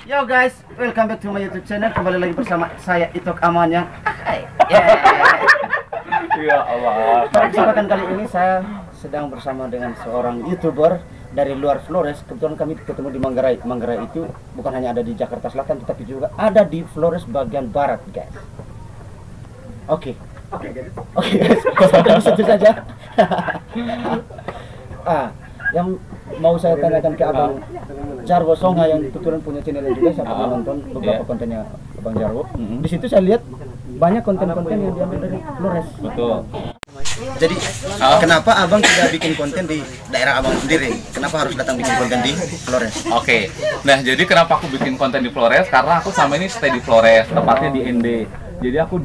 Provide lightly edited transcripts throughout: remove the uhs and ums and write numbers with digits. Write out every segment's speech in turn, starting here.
Yo guys, welcome back to my YouTube channel. Kembali lagi bersama saya Itok Amanya. Ya Allah. Pada kesempatan kali ini saya sedang bersama dengan seorang YouTuber dari luar Flores. Kebetulan kami ketemu di Manggarai. Manggarai itu bukan hanya ada di Jakarta Selatan, tetapi juga ada di Flores bagian barat, guys. Oke guys, sampai di situ saja. Yang mau saya tanyakan ke Abang Jarwo Songa yang kebetulan punya channel juga, saya pernah nonton beberapa kontennya Abang Jarwo. Di situ saya lihat banyak konten-konten yang diambil dari Flores. Betul. Jadi kenapa Abang tidak bikin konten di daerah Abang sendiri? Kenapa harus datang bikin konten di Flores? Oke. Nah, jadi kenapa aku bikin konten di Flores? Karena aku sama ini stay di Flores, tepatnya di ND. Jadi aku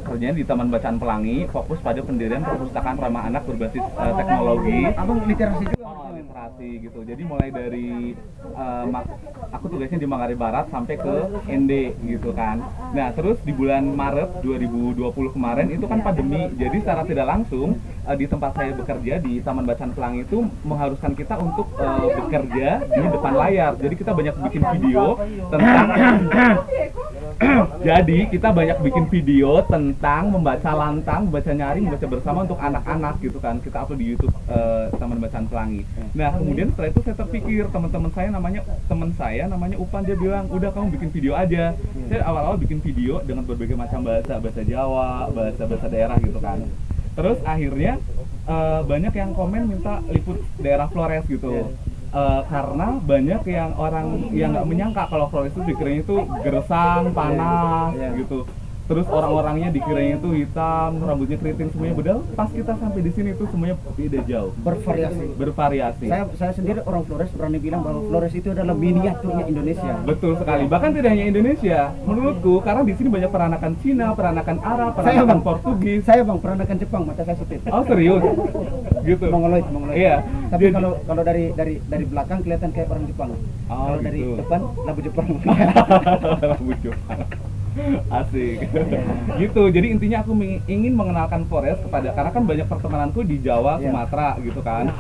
kerjanya di Taman Bacaan Pelangi, fokus pada pendirian perpustakaan ramah anak berbasis teknologi. Abang literasi juga? Literasi gitu. Jadi mulai dari aku tugasnya di Manggarai Barat sampai ke ND gitu kan. Nah, terus di bulan Maret 2020 kemarin itu kan pandemi. Jadi secara tidak langsung di tempat saya bekerja di Taman Bacaan Pelangi itu mengharuskan kita untuk bekerja di depan layar. Jadi kita banyak bikin video tentang jadi kita banyak bikin video tentang membaca lantang, membaca nyaring, membaca bersama untuk anak-anak gitu kan. Kita upload di YouTube Taman Bacaan Pelangi. Nah, kemudian setelah itu saya terpikir teman saya namanya Upan, dia bilang, "Udah kamu bikin video aja." Saya awal-awal bikin video dengan berbagai macam bahasa Jawa, bahasa daerah gitu kan. Terus akhirnya banyak yang komen minta liput daerah Flores gitu. Karena banyak yang orang yang nggak menyangka kalau Flores itu dikiranya itu gersang, panas gitu. Terus orang-orangnya dikiranya itu hitam, rambutnya keriting semuanya. Padahal pas kita sampai di sini tuh semuanya beda jauh. Bervariasi. Saya sendiri orang Flores berani bilang bahwa Flores itu adalah miniaturnya Indonesia. Betul sekali. Bahkan tidak hanya Indonesia. Menurutku karena di sini banyak peranakan Cina, peranakan Arab, peranakan Portugis. Saya bang peranakan Jepang, mata saya sipit. Oh serius? Gitu. Mongoloid. Iya. Tapi kalau dari belakang kelihatan kayak orang Jepang. Kalau gitu. dari depan labu Jepang. Labu Jepang. Asik. Gitu. Jadi intinya aku ingin mengenalkan Flores karena kan banyak pertemananku di Jawa, Sumatera gitu kan.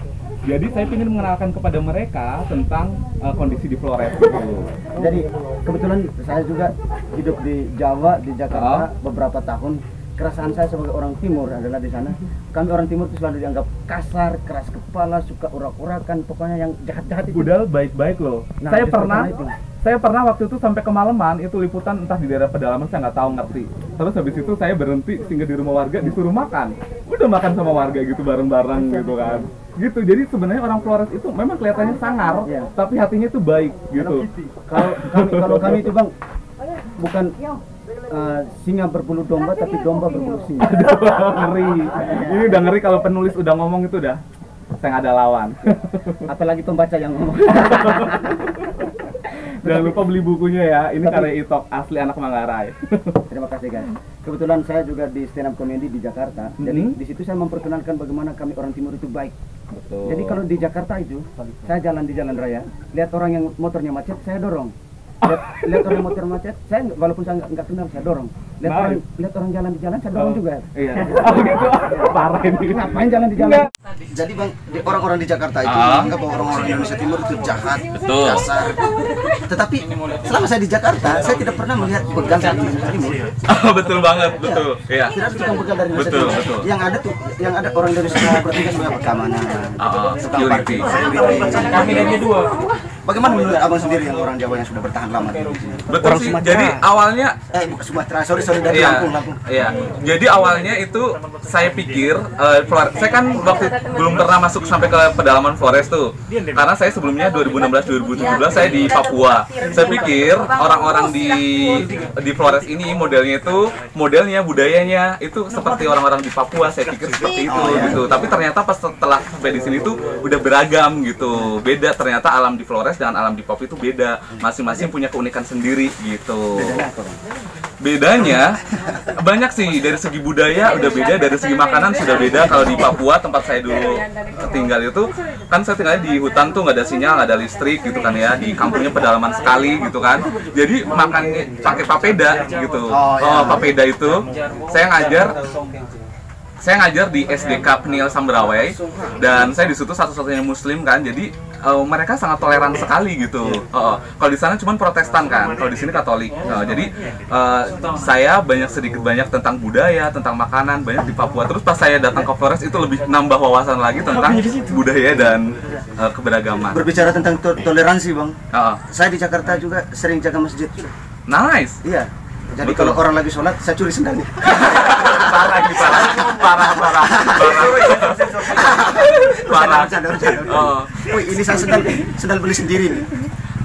Jadi saya ingin mengenalkan kepada mereka tentang kondisi di Flores gitu. Jadi kebetulan saya juga hidup di Jawa, di Jakarta beberapa tahun. Kerasaan saya sebagai orang Timur adalah di sana. Kami orang Timur itu selalu dianggap kasar, keras kepala, suka urak-urakan, pokoknya yang jahat-jahat itu. Udah baik-baik loh. Nah, Saya pernah waktu itu sampai kemalaman itu liputan entah di daerah pedalaman, saya nggak tahu ngerti. Terus habis itu saya berhenti singgah di rumah warga, disuruh makan. Udah makan sama warga gitu bareng-bareng gitu kan. Gitu. Jadi sebenarnya orang Flores itu memang kelihatannya sangar, tapi hatinya itu baik gitu. Kalau kami itu bang bukan singa berbulu domba, tapi domba berbulu singa. Ngeri. Ini udah ngeri kalau penulis udah ngomong itu udah saya nggak ada lawan. Apalagi pembaca yang ngomong. Jangan lupa beli bukunya ya. Ini karya Itok asli anak Manggarai. Terima kasih guys. Kebetulan saya juga di stand up comedy di Jakarta. Jadi di situ saya memperkenalkan bagaimana kami orang Timur itu baik. Betul. Jadi kalau di Jakarta itu saya jalan di jalan raya, lihat orang yang motornya macet, saya dorong. Lihat orang motor macet, saya walaupun saya nggak kenal, saya dorong. Lihat orang jalan di jalan, saya dorong juga. Iya. Oh gitu. Parah ini. Ngapain jalan di jalan? Jadi bang, orang-orang di Jakarta itu menganggap bahwa orang-orang Indonesia Timur itu jahat, kasar. Tetapi selama saya di Jakarta, saya tidak pernah melihat begal dari Indonesia Timur. Betul banget, betul. Iya. Tidak ada tukang begal dari Indonesia Timur. Betul. Yang ada orang Indonesia Timur bertugas sebagai keamanan, tukang parkir. Kami hanya dua. Bagaimana menurut abang sendiri yang orang Jawa yang sudah bertahan lama di sini? Betul sih. Jadi awalnya bukan Sumatera, sorry dari Lampung. Iya. Jadi awalnya itu saya pikir saya kan waktu belum pernah masuk sampai ke pedalaman Flores tuh. Karena saya sebelumnya 2016-2017 saya di Papua. Saya pikir orang-orang di Flores ini modelnya budayanya itu seperti orang-orang di Papua. Saya pikir seperti itu gitu. Tapi ternyata pas setelah sampai di sini tuh udah beragam gitu. Beda ternyata alam di Flores dan alam di Papua itu beda. Masing-masing punya keunikan sendiri gitu. Bedanya banyak sih, dari segi budaya udah beda, dari segi makanan sudah beda. Kalau di Papua tempat saya dulu tinggal itu kan saya tinggal di hutan tuh, nggak ada sinyal, nggak ada listrik gitu kan ya, di kampungnya pedalaman sekali gitu kan. Jadi makannya pakai papeda gitu. Papeda itu saya ngajar saya ngajar di SDK Peniel Samberawai dan saya di situ satu-satunya muslim kan, jadi mereka sangat toleran sekali gitu. Kalau di sana cuma Protestan kan, kalau di sini Katolik. Jadi saya sedikit banyak tentang budaya, tentang makanan banyak di Papua. Terus pas saya datang ke Flores itu lebih nambah wawasan lagi tentang budaya dan keberagaman. Berbicara tentang toleransi bang, saya di Jakarta juga sering jaga masjid. Nice. Iya. Jadi kalau orang lagi sholat, saya curi sendalnya. Parah. Wih, ini saya sendal beli sendiri nih.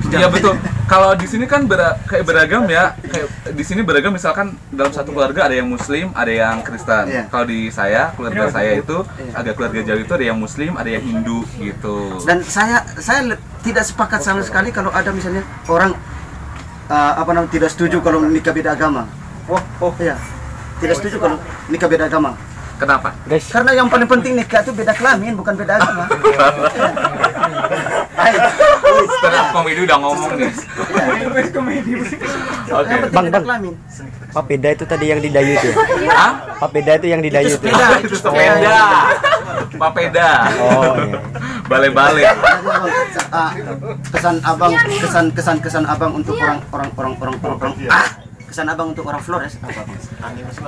Iya betul. Kalau di sini kan kayak beragam ya. Kayak di sini beragam, misalkan dalam satu keluarga ada yang Muslim, ada yang Kristen. Kalau di keluarga saya itu agak keluarga jauh itu ada yang Muslim, ada yang Hindu gitu. Dan saya tidak sepakat sama sekali kalau ada misalnya orang tidak setuju kalau nikah beda agama. Iya. Tidak setuju kalau nikah beda agama. Kenapa? Karena yang paling penting nikah itu beda kelamin, bukan beda agama. Stand komedi udah ngomong nih. Oke. Bang, papeda itu tadi yang di Dayu itu. Hah? Papeda itu yang di Dayu itu. Itu sepeda. Papeda. Oh iya. Bale-bale. Kesan abang untuk orang kesan abang untuk orang Flores apa?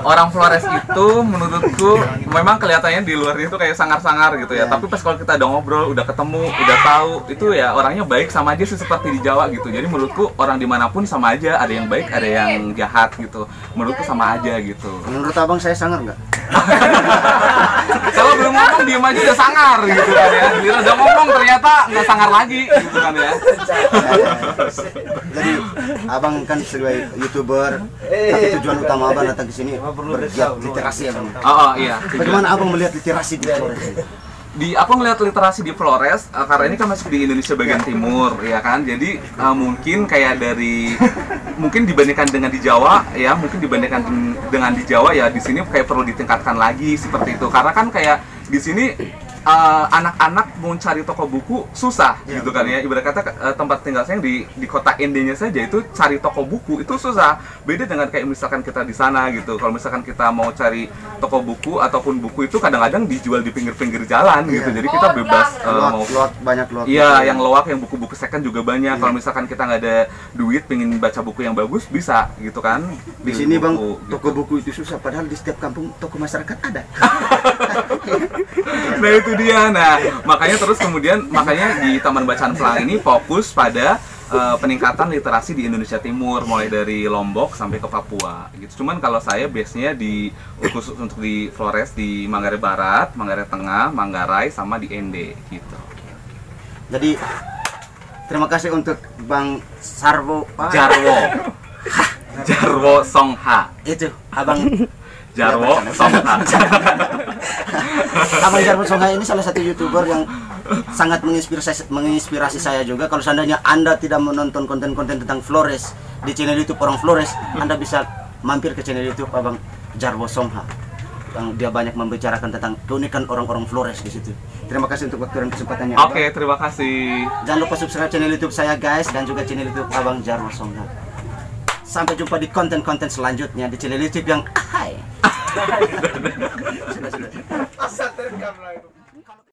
Orang Flores itu menurutku memang kelihatannya di luar itu kayak sangar-sangar gitu ya. Tapi pas kalau kita udah ngobrol, udah ketemu, udah tahu, itu ya orangnya baik, sama aja sih seperti di Jawa gitu. Jadi menurutku orang dimanapun sama aja, ada yang baik, ada yang jahat gitu. Menurutku sama aja gitu. Menurut abang saya sangar nggak? Kalau belum ngomong diem aja udah sangar gitu kan ya. Dia udah ngomong ternyata nggak sangar lagi gitu kan ya. Jadi abang kan sebagai YouTuber, tapi tujuan utama abang datang ke sini bergiat literasi abang. Iya. Bagaimana abang melihat literasi di Flores? Aku ngeliat literasi di Flores karena ini kan masih di Indonesia bagian timur ya kan, jadi mungkin kayak mungkin dibandingkan dengan di Jawa ya, mungkin dibandingkan dengan di Jawa ya, di sini kayak perlu ditingkatkan lagi seperti itu, karena kan kayak di sini anak-anak mau cari toko buku susah gitu kan ya. Ibarat kata tempat tinggal saya di kota Ende-nya saja itu cari toko buku itu susah. Beda dengan kayak misalkan kita di sana gitu. Kalau misalkan kita mau cari toko buku ataupun buku itu kadang-kadang dijual di pinggir-pinggir jalan gitu. Jadi kita bebas mau banyak luak. Iya, yang loak, yang buku-buku second juga banyak. Kalau misalkan kita nggak ada duit pengen baca buku yang bagus bisa gitu kan. Di sini bang toko buku itu susah, padahal di setiap kampung toko masyarakat ada. Nah itu dia. Nah makanya di Taman Bacaan Pelangi ini fokus pada peningkatan literasi di Indonesia Timur, mulai dari Lombok sampai ke Papua gitu. Cuman kalau saya base-nya khusus untuk di Flores, di Manggarai Barat, Manggarai Tengah, Manggarai sama di Ende gitu. Jadi terima kasih untuk Bang Jarwo Songha. Itu abang Jarwo Songha. Abang Jarwo Songha ini salah satu YouTuber yang sangat menginspirasi saya juga. Kalau seandainya Anda tidak menonton konten-konten tentang Flores di channel YouTube orang Flores, Anda bisa mampir ke channel YouTube Abang Jarwo Songha. Yang dia banyak membicarakan tentang keunikan orang-orang Flores di situ. Terima kasih untuk waktu dan kesempatannya. Oke, terima kasih. Jangan lupa subscribe channel YouTube saya guys, dan juga channel YouTube Abang Jarwo Songha. Sampai jumpa di konten-konten selanjutnya di channel YouTube yang sudah.